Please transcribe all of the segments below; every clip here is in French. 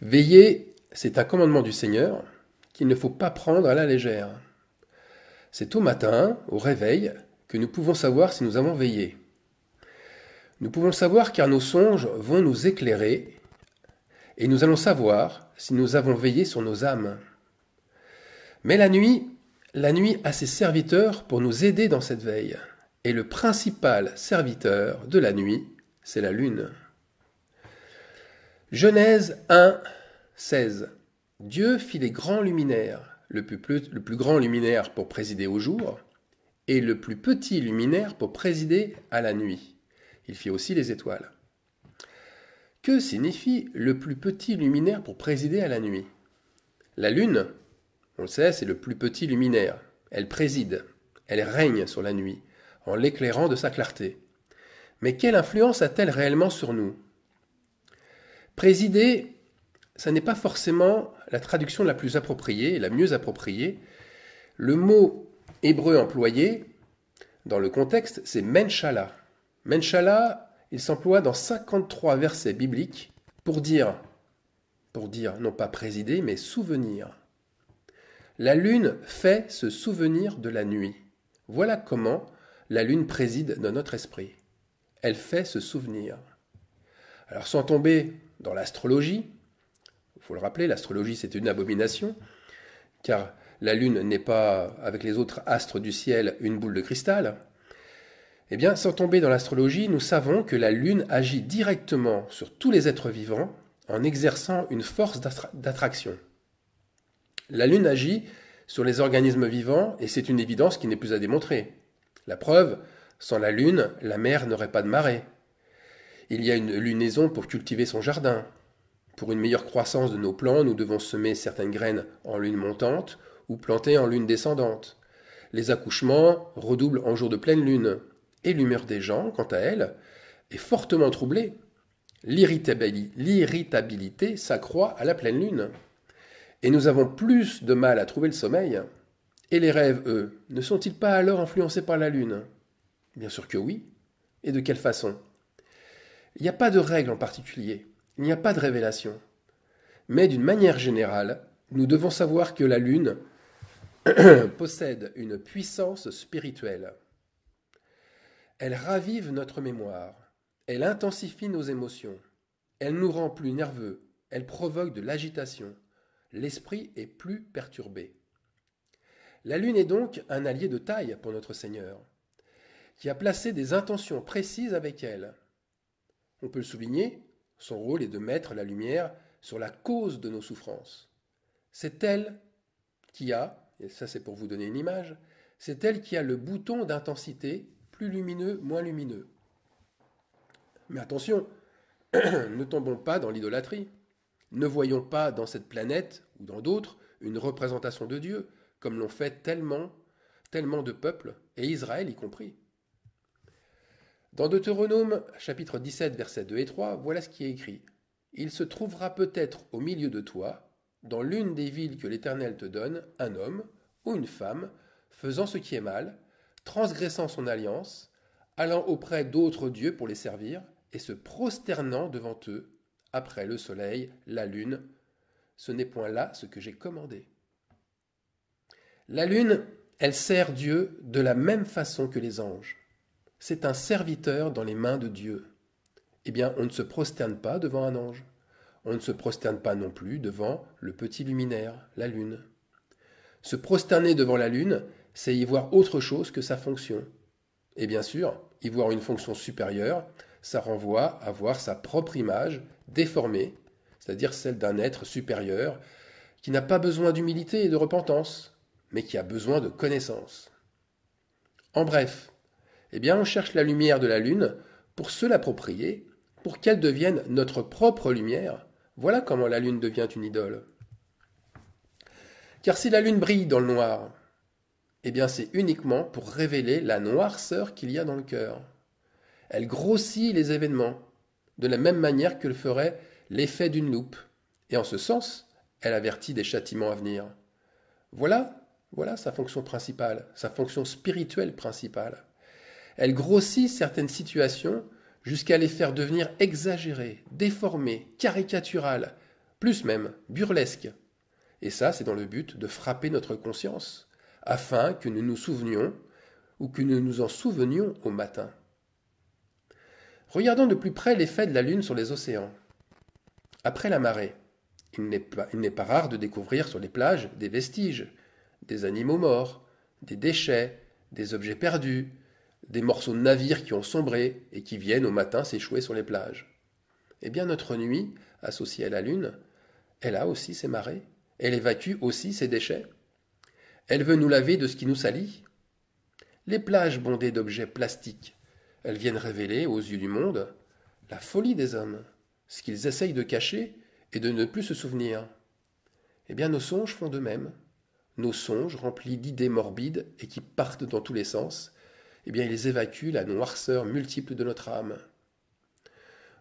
Veiller, c'est un commandement du Seigneur qu'il ne faut pas prendre à la légère. C'est au matin, au réveil, que nous pouvons savoir si nous avons veillé. Nous pouvons le savoir car nos songes vont nous éclairer et nous allons savoir si nous avons veillé sur nos âmes. Mais la nuit a ses serviteurs pour nous aider dans cette veille. Et le principal serviteur de la nuit, c'est la lune. Genèse 1, 16. Dieu fit les grands luminaires, le plus grand luminaire pour présider au jour, et le plus petit luminaire pour présider à la nuit. Il fit aussi les étoiles. Que signifie le plus petit luminaire pour présider à la nuit? La lune, on le sait, c'est le plus petit luminaire. Elle préside, elle règne sur la nuit, en l'éclairant de sa clarté. Mais quelle influence a-t-elle réellement sur nous? Présider, ça n'est pas forcément la traduction la plus appropriée, la mieux appropriée. Le mot hébreu employé dans le contexte, c'est Menchala. Menchala, il s'emploie dans 53 versets bibliques pour dire non pas présider, mais souvenir. La lune fait se souvenir de la nuit. Voilà comment la lune préside dans notre esprit. Elle fait se souvenir. Alors sans tomber dans l'astrologie, il faut le rappeler, l'astrologie c'est une abomination, car la lune n'est pas, avec les autres astres du ciel, une boule de cristal. Eh bien, sans tomber dans l'astrologie, nous savons que la lune agit directement sur tous les êtres vivants en exerçant une force d'attraction. La lune agit sur les organismes vivants et c'est une évidence qui n'est plus à démontrer. La preuve, sans la lune, la mer n'aurait pas de marée. Il y a une lunaison pour cultiver son jardin. Pour une meilleure croissance de nos plants, nous devons semer certaines graines en lune montante ou planter en lune descendante. Les accouchements redoublent en jour de pleine lune. Et l'humeur des gens, quant à elle, est fortement troublée. L'irritabilité s'accroît à la pleine lune. Et nous avons plus de mal à trouver le sommeil. Et les rêves, eux, ne sont-ils pas alors influencés par la lune? Bien sûr que oui. Et de quelle façon? Il n'y a pas de règle en particulier. Il n'y a pas de révélation. Mais d'une manière générale, nous devons savoir que la lune possède une puissance spirituelle. Elle ravive notre mémoire. Elle intensifie nos émotions. Elle nous rend plus nerveux. Elle provoque de l'agitation. L'esprit est plus perturbé. La lune est donc un allié de taille pour notre Seigneur, qui a placé des intentions précises avec elle. On peut le souligner, son rôle est de mettre la lumière sur la cause de nos souffrances. C'est elle qui a, et ça c'est pour vous donner une image, c'est elle qui a le bouton d'intensité, plus lumineux, moins lumineux. Mais attention, ne tombons pas dans l'idolâtrie. Ne voyons pas dans cette planète, ou dans d'autres, une représentation de Dieu, comme l'ont fait tellement de peuples, et Israël y compris. Dans Deutéronome, chapitre 17, versets 2 et 3, voilà ce qui est écrit. « Il se trouvera peut-être au milieu de toi, dans l'une des villes que l'Éternel te donne, un homme ou une femme, faisant ce qui est mal, transgressant son alliance, allant auprès d'autres dieux pour les servir, et se prosternant devant eux, après le soleil, la lune. Ce n'est point là ce que j'ai commandé. » La lune, elle sert Dieu de la même façon que les anges. C'est un serviteur dans les mains de Dieu. Eh bien, on ne se prosterne pas devant un ange. On ne se prosterne pas non plus devant le petit luminaire, la lune. Se prosterner devant la lune, c'est y voir autre chose que sa fonction. Et bien sûr, y voir une fonction supérieure, ça renvoie à voir sa propre image déformée, c'est-à-dire celle d'un être supérieur qui n'a pas besoin d'humilité et de repentance, mais qui a besoin de connaissance. En bref, eh bien, on cherche la lumière de la lune pour se l'approprier, pour qu'elle devienne notre propre lumière. Voilà comment la lune devient une idole. Car si la lune brille dans le noir, eh bien c'est uniquement pour révéler la noirceur qu'il y a dans le cœur. Elle grossit les événements, de la même manière que le ferait l'effet d'une loupe. Et en ce sens, elle avertit des châtiments à venir. Voilà sa fonction principale, sa fonction spirituelle principale. Elle grossit certaines situations jusqu'à les faire devenir exagérées, déformées, caricaturales, plus même, burlesque. Et ça, c'est dans le but de frapper notre conscience, afin que nous nous souvenions ou que nous nous en souvenions au matin. Regardons de plus près l'effet de la Lune sur les océans. Après la marée, il n'est pas rare de découvrir sur les plages des vestiges, des animaux morts, des déchets, des objets perdus, des morceaux de navires qui ont sombré et qui viennent au matin s'échouer sur les plages. Eh bien, notre nuit, associée à la Lune, elle a aussi ses marées, elle évacue aussi ses déchets. Elle veut nous laver de ce qui nous salit. Les plages bondées d'objets plastiques, elles viennent révéler aux yeux du monde la folie des hommes, ce qu'ils essayent de cacher et de ne plus se souvenir. Eh bien, nos songes font de même. Nos songes, remplis d'idées morbides et qui partent dans tous les sens, eh bien, ils évacuent la noirceur multiple de notre âme.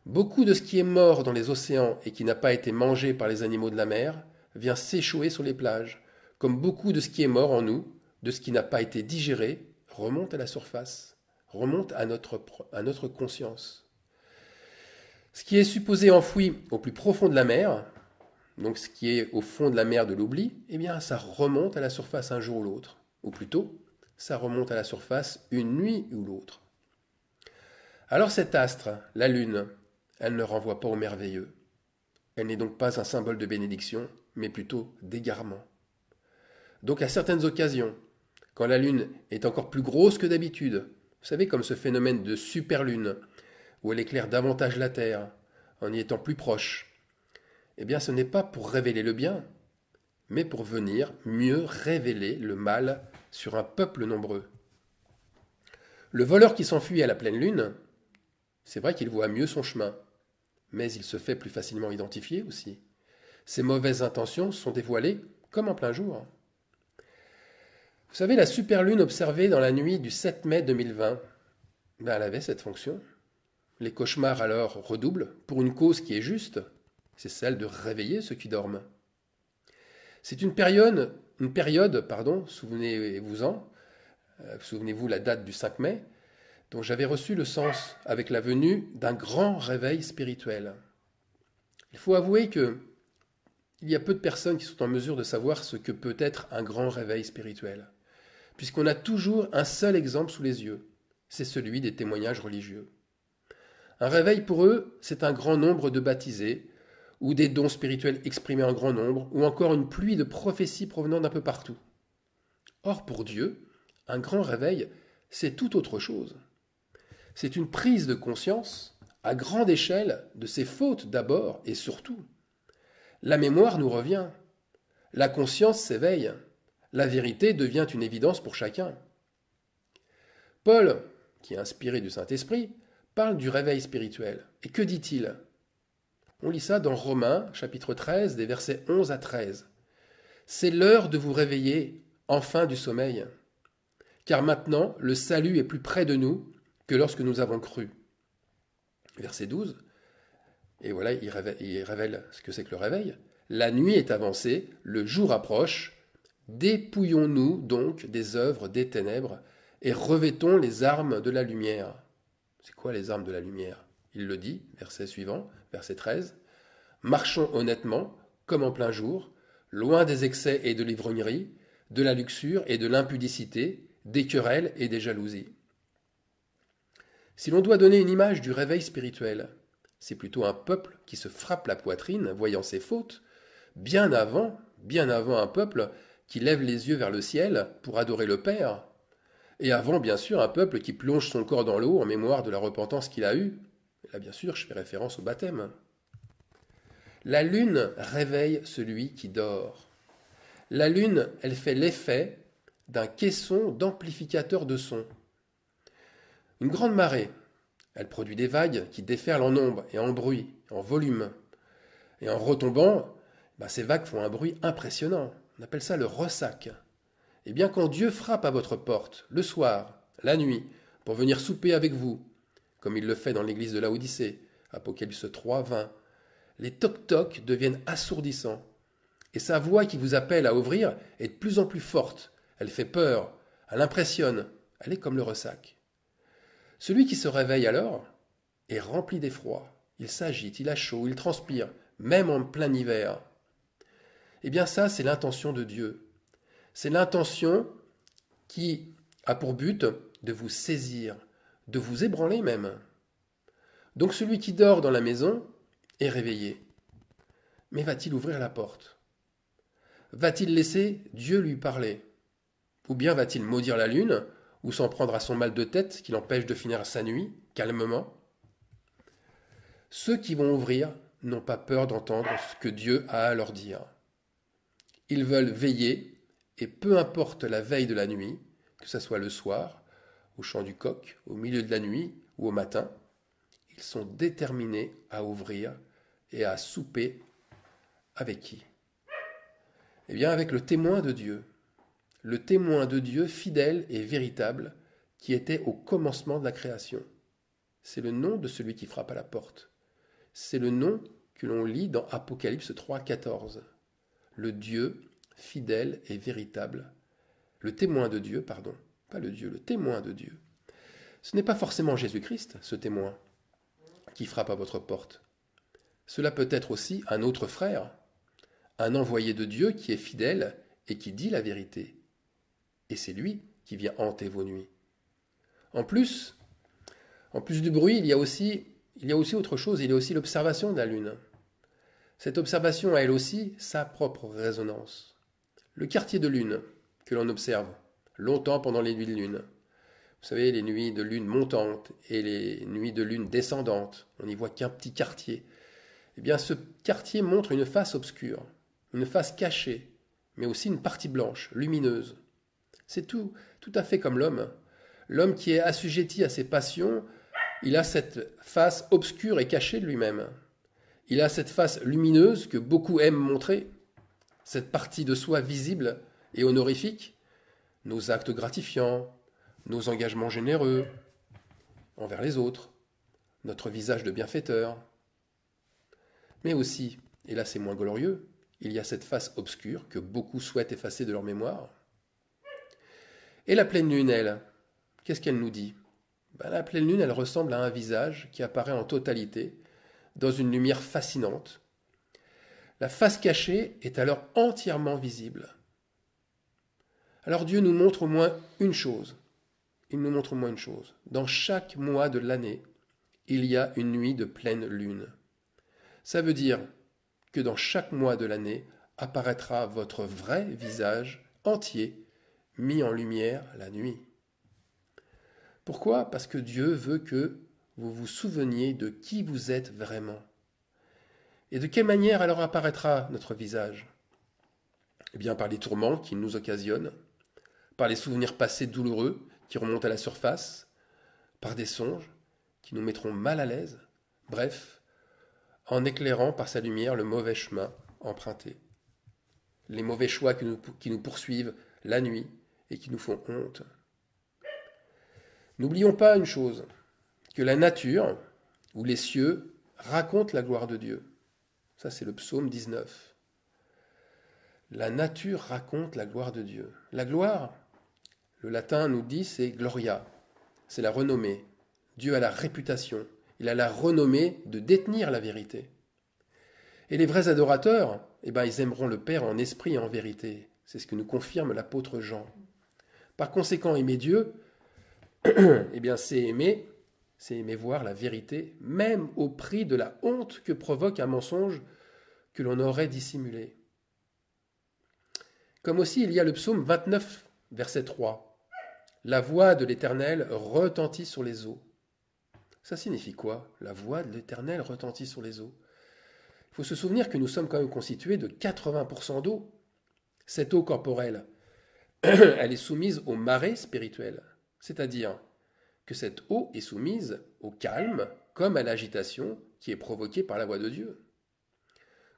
Beaucoup de ce qui est mort dans les océans et qui n'a pas été mangé par les animaux de la mer vient s'échouer sur les plages, comme beaucoup de ce qui est mort en nous, de ce qui n'a pas été digéré, remonte à la surface, remonte à notre conscience. Ce qui est supposé enfoui au plus profond de la mer, donc ce qui est au fond de la mer de l'oubli, eh bien ça remonte à la surface un jour ou l'autre, ou plutôt, ça remonte à la surface une nuit ou l'autre. Alors cet astre, la Lune, elle ne renvoie pas au merveilleux. Elle n'est donc pas un symbole de bénédiction, mais plutôt d'égarement. Donc à certaines occasions, quand la Lune est encore plus grosse que d'habitude, vous savez comme ce phénomène de superlune, où elle éclaire davantage la Terre, en y étant plus proche, eh bien ce n'est pas pour révéler le bien, mais pour venir mieux révéler le mal sur un peuple nombreux. Le voleur qui s'enfuit à la pleine lune, c'est vrai qu'il voit mieux son chemin, mais il se fait plus facilement identifier aussi. Ses mauvaises intentions sont dévoilées comme en plein jour. Vous savez, la superlune observée dans la nuit du 7 mai 2020, elle avait cette fonction. Les cauchemars alors redoublent pour une cause qui est juste, c'est celle de réveiller ceux qui dorment. C'est une période, souvenez-vous la date du 5 mai, dont j'avais reçu le sens avec la venue d'un grand réveil spirituel. Il faut avouer que il y a peu de personnes qui sont en mesure de savoir ce que peut être un grand réveil spirituel, puisqu'on a toujours un seul exemple sous les yeux, c'est celui des témoignages religieux. Un réveil pour eux, c'est un grand nombre de baptisés, ou des dons spirituels exprimés en grand nombre, ou encore une pluie de prophéties provenant d'un peu partout. Or, pour Dieu, un grand réveil, c'est tout autre chose. C'est une prise de conscience, à grande échelle, de ses fautes d'abord et surtout. La mémoire nous revient, la conscience s'éveille, la vérité devient une évidence pour chacun. Paul, qui est inspiré du Saint-Esprit, parle du réveil spirituel. Et que dit-il ? On lit ça dans Romains, chapitre 13, des versets 11 à 13. C'est l'heure de vous réveiller, enfin du sommeil. Car maintenant, le salut est plus près de nous que lorsque nous avons cru. Verset 12. Et voilà, il révèle ce que c'est que le réveil. La nuit est avancée, le jour approche. Dépouillons-nous donc des œuvres des ténèbres et revêtons les armes de la lumière. C'est quoi les armes de la lumière ? Il le dit, verset suivant, verset 13. Marchons honnêtement, comme en plein jour, loin des excès et de l'ivrognerie, de la luxure et de l'impudicité, des querelles et des jalousies. Si l'on doit donner une image du réveil spirituel, c'est plutôt un peuple qui se frappe la poitrine, voyant ses fautes, bien avant un peuple qui lève les yeux vers le ciel pour adorer le Père, et avant, bien sûr, un peuple qui plonge son corps dans l'eau en mémoire de la repentance qu'il a eue. Et là, bien sûr, je fais référence au baptême. La lune réveille celui qui dort. La lune, elle fait l'effet d'un caisson d'amplificateur de son. Une grande marée, elle produit des vagues qui déferlent en nombre et en bruit, en volume. Et en retombant, ces vagues font un bruit impressionnant. On appelle ça le ressac. Eh bien, quand Dieu frappe à votre porte, le soir, la nuit, pour venir souper avec vous, comme il le fait dans l'église de Laodicée, Apocalypse 3, 20, les toc-toc deviennent assourdissants. Et sa voix qui vous appelle à ouvrir est de plus en plus forte. Elle fait peur, elle impressionne, elle est comme le ressac. Celui qui se réveille alors est rempli d'effroi. Il s'agite, il a chaud, il transpire, même en plein hiver. Eh bien ça, c'est l'intention de Dieu. C'est l'intention qui a pour but de vous saisir, de vous ébranler même. Donc celui qui dort dans la maison est réveillé. Mais va-t-il ouvrir la porte? Va-t-il laisser Dieu lui parler? Ou bien va-t-il maudire la lune, ou s'en prendre à son mal de tête qui l'empêche de finir sa nuit, calmement? Ceux qui vont ouvrir n'ont pas peur d'entendre ce que Dieu a à leur dire. Ils veulent veiller, et peu importe la veille de la nuit, que ce soit le soir, au chant du coq, au milieu de la nuit ou au matin, ils sont déterminés à ouvrir et à souper avec qui? Eh bien avec le témoin de Dieu. Le témoin de Dieu fidèle et véritable qui était au commencement de la création. C'est le nom de celui qui frappe à la porte. C'est le nom que l'on lit dans Apocalypse 3,14. Le Dieu fidèle et véritable. Le témoin de Dieu, pardon. Pas le Dieu, le témoin de Dieu. Ce n'est pas forcément Jésus-Christ, ce témoin, qui frappe à votre porte. Cela peut être aussi un autre frère, un envoyé de Dieu qui est fidèle et qui dit la vérité. Et c'est lui qui vient hanter vos nuits. En plus du bruit, il y a aussi autre chose, il y a aussi l'observation de la lune. Cette observation a elle aussi sa propre résonance. Le quartier de lune que l'on observe longtemps pendant les nuits de lune. Vous savez, les nuits de lune montantes et les nuits de lune descendantes, on n'y voit qu'un petit quartier. Eh bien, ce quartier montre une face obscure, une face cachée, mais aussi une partie blanche, lumineuse. C'est tout à fait comme l'homme. L'homme qui est assujetti à ses passions, il a cette face obscure et cachée de lui-même. Il a cette face lumineuse que beaucoup aiment montrer, cette partie de soi visible et honorifique, nos actes gratifiants, nos engagements généreux envers les autres, notre visage de bienfaiteur. Mais aussi, et là c'est moins glorieux, il y a cette face obscure que beaucoup souhaitent effacer de leur mémoire. Et la pleine lune, elle, qu'est-ce qu'elle nous dit? La pleine lune, elle ressemble à un visage qui apparaît en totalité, dans une lumière fascinante. La face cachée est alors entièrement visible. Alors Dieu nous montre au moins une chose. Il nous montre au moins une chose. Dans chaque mois de l'année, il y a une nuit de pleine lune. Ça veut dire que dans chaque mois de l'année apparaîtra votre vrai visage entier, mis en lumière la nuit. Pourquoi? Parce que Dieu veut que vous vous souveniez de qui vous êtes vraiment. Et de quelle manière alors apparaîtra notre visage? Eh bien par les tourments qu'il nous occasionne, par les souvenirs passés douloureux qui remontent à la surface, par des songes qui nous mettront mal à l'aise, bref, en éclairant par sa lumière le mauvais chemin emprunté. Les mauvais choix qui nous poursuivent la nuit et qui nous font honte. N'oublions pas une chose, que la nature ou les cieux racontent la gloire de Dieu. Ça, c'est le psaume 19. La nature raconte la gloire de Dieu. La gloire, le latin nous dit, c'est gloria. C'est la renommée. Dieu a la réputation. Il a la renommée de détenir la vérité. Et les vrais adorateurs, ils aimeront le Père en esprit et en vérité. C'est ce que nous confirme l'apôtre Jean. Par conséquent, aimer Dieu, c'est aimer voir la vérité, même au prix de la honte que provoque un mensonge que l'on aurait dissimulé. Comme aussi il y a le psaume 29, verset 3. La voix de l'Éternel retentit sur les eaux. Ça signifie quoi? La voix de l'Éternel retentit sur les eaux. Il faut se souvenir que nous sommes quand même constitués de 80% d'eau. Cette eau corporelle, elle est soumise au marais spirituel. C'est-à-dire que cette eau est soumise au calme comme à l'agitation qui est provoquée par la voix de Dieu.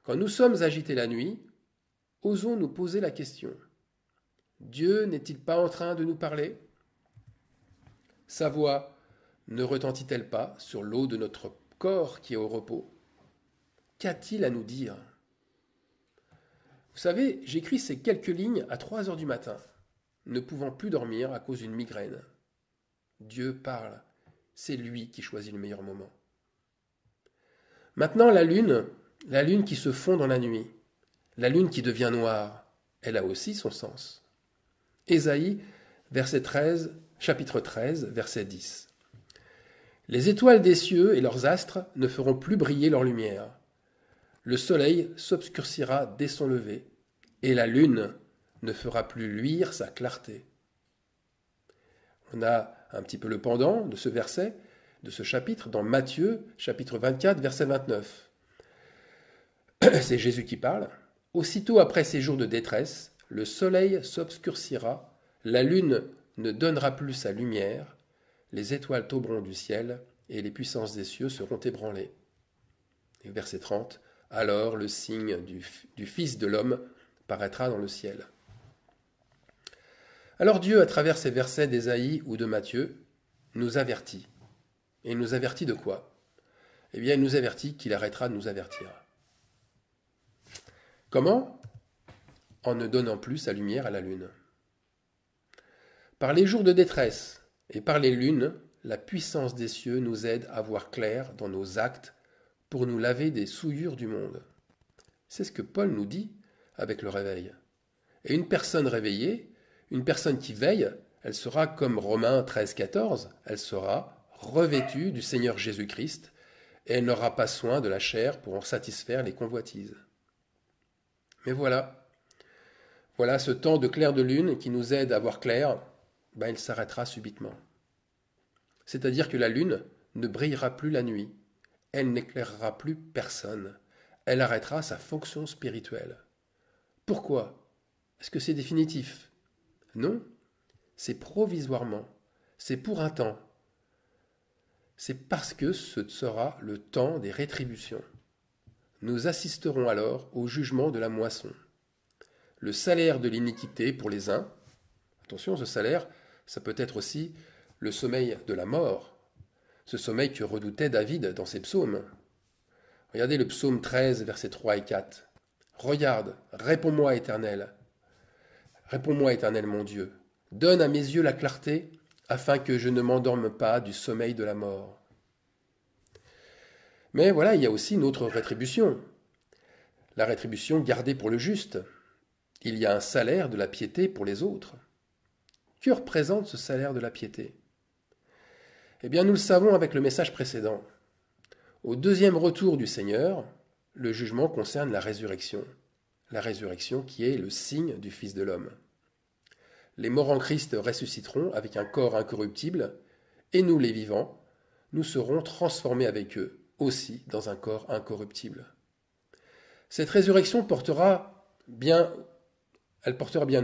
Quand nous sommes agités la nuit, osons nous poser la question. Dieu n'est-il pas en train de nous parler? Sa voix ne retentit-elle pas sur l'eau de notre corps qui est au repos? Qu'a-t-il à nous dire? Vous savez, j'écris ces quelques lignes à 3 heures du matin, ne pouvant plus dormir à cause d'une migraine. Dieu parle, c'est lui qui choisit le meilleur moment. Maintenant, la lune La lune qui se fond dans la nuit, la lune qui devient noire, elle a aussi son sens. Ésaïe, chapitre 13, verset 10. Les étoiles des cieux et leurs astres ne feront plus briller leur lumière. Le soleil s'obscurcira dès son lever, et la lune ne fera plus luire sa clarté. On a un petit peu le pendant de ce verset, de ce chapitre, dans Matthieu, chapitre 24, verset 29. C'est Jésus qui parle. Aussitôt après ces jours de détresse, le soleil s'obscurcira, la lune ne donnera plus sa lumière, les étoiles tomberont du ciel et les puissances des cieux seront ébranlées. Et verset 30, alors le signe du Fils de l'homme paraîtra dans le ciel. Alors Dieu, à travers ces versets d'Ésaïe ou de Matthieu, nous avertit. Et il nous avertit de quoi? Eh bien, il nous avertit qu'il arrêtera de nous avertir. Comment? En ne donnant plus sa lumière à la lune. Par les jours de détresse et par les lunes, la puissance des cieux nous aide à voir clair dans nos actes pour nous laver des souillures du monde. C'est ce que Paul nous dit avec le réveil. Et une personne réveillée, une personne qui veille, elle sera comme Romains 13, 14, elle sera revêtue du Seigneur Jésus-Christ et elle n'aura pas soin de la chair pour en satisfaire les convoitises. Mais voilà ce temps de clair de lune qui nous aide à voir clair, il s'arrêtera subitement. C'est-à-dire que la lune ne brillera plus la nuit, elle n'éclairera plus personne, elle arrêtera sa fonction spirituelle. Pourquoi? Est-ce que c'est définitif? Non, c'est provisoirement, c'est pour un temps. C'est parce que ce sera le temps des rétributions. Nous assisterons alors au jugement de la moisson. Le salaire de l'iniquité pour les uns, attention, ce salaire, ça peut être aussi le sommeil de la mort, ce sommeil que redoutait David dans ses psaumes. Regardez le psaume 13, versets 3 et 4. Regarde, réponds-moi, Éternel. Réponds-moi, Éternel mon Dieu. Donne à mes yeux la clarté, afin que je ne m'endorme pas du sommeil de la mort. Mais voilà, il y a aussi une autre rétribution. La rétribution gardée pour le juste. Il y a un salaire de la piété pour les autres. Que représente ce salaire de la piété? Eh bien, nous le savons avec le message précédent. Au deuxième retour du Seigneur, le jugement concerne la résurrection qui est le signe du Fils de l'homme. Les morts en Christ ressusciteront avec un corps incorruptible, et nous, les vivants, nous serons transformés avec eux, aussi dans un corps incorruptible. Cette résurrection portera bien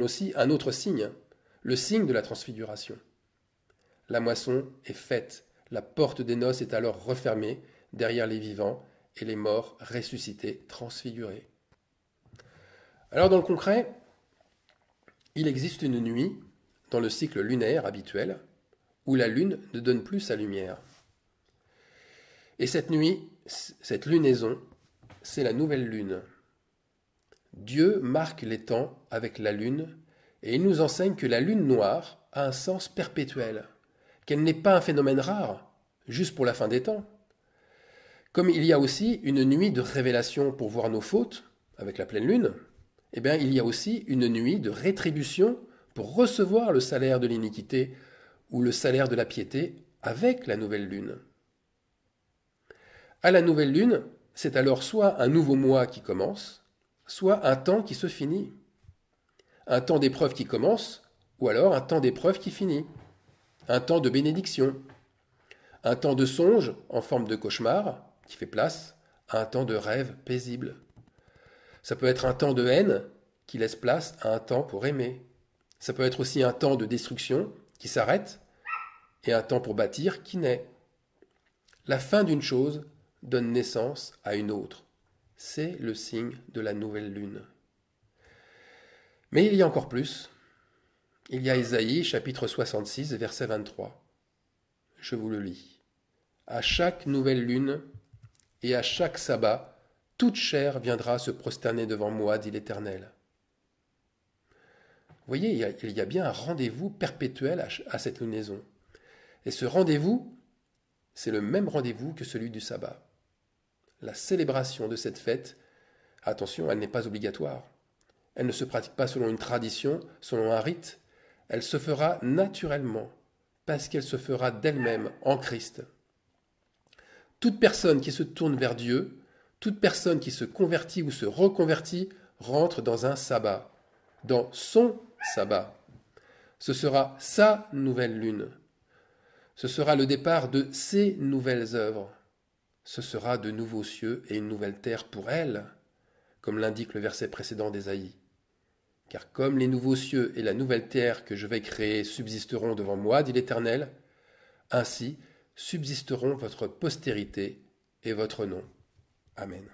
aussi un autre signe, le signe de la transfiguration. La moisson est faite, la porte des noces est alors refermée derrière les vivants et les morts ressuscités, transfigurés. Alors dans le concret, il existe une nuit dans le cycle lunaire habituel où la lune ne donne plus sa lumière. Et cette nuit, cette lunaison, c'est la nouvelle lune. Dieu marque les temps avec la lune et il nous enseigne que la lune noire a un sens perpétuel, qu'elle n'est pas un phénomène rare, juste pour la fin des temps. Comme il y a aussi une nuit de révélation pour voir nos fautes, avec la pleine lune, eh bien il y a aussi une nuit de rétribution pour recevoir le salaire de l'iniquité ou le salaire de la piété avec la nouvelle lune. À la nouvelle lune, c'est alors soit un nouveau mois qui commence, soit un temps qui se finit. Un temps d'épreuve qui commence, ou alors un temps d'épreuve qui finit. Un temps de bénédiction. Un temps de songe en forme de cauchemar qui fait place à un temps de rêve paisible. Ça peut être un temps de haine qui laisse place à un temps pour aimer. Ça peut être aussi un temps de destruction qui s'arrête et un temps pour bâtir qui naît. La fin d'une chose donne naissance à une autre. C'est le signe de la nouvelle lune. Mais il y a encore plus. Il y a Ésaïe, chapitre 66, verset 23. Je vous le lis. À chaque nouvelle lune et à chaque sabbat, toute chair viendra se prosterner devant moi, dit l'Éternel. Vous voyez, il y a bien un rendez-vous perpétuel à cette lunaison. Et ce rendez-vous, c'est le même rendez-vous que celui du sabbat. La célébration de cette fête, attention, elle n'est pas obligatoire. Elle ne se pratique pas selon une tradition, selon un rite. Elle se fera naturellement, parce qu'elle se fera d'elle-même en Christ. Toute personne qui se tourne vers Dieu, toute personne qui se convertit ou se reconvertit, rentre dans un sabbat, dans son sabbat. Ce sera sa nouvelle lune. Ce sera le départ de ses nouvelles œuvres. Ce sera de nouveaux cieux et une nouvelle terre pour elle, comme l'indique le verset précédent d'Ésaïe. Car comme les nouveaux cieux et la nouvelle terre que je vais créer subsisteront devant moi, dit l'Éternel, ainsi subsisteront votre postérité et votre nom. Amen.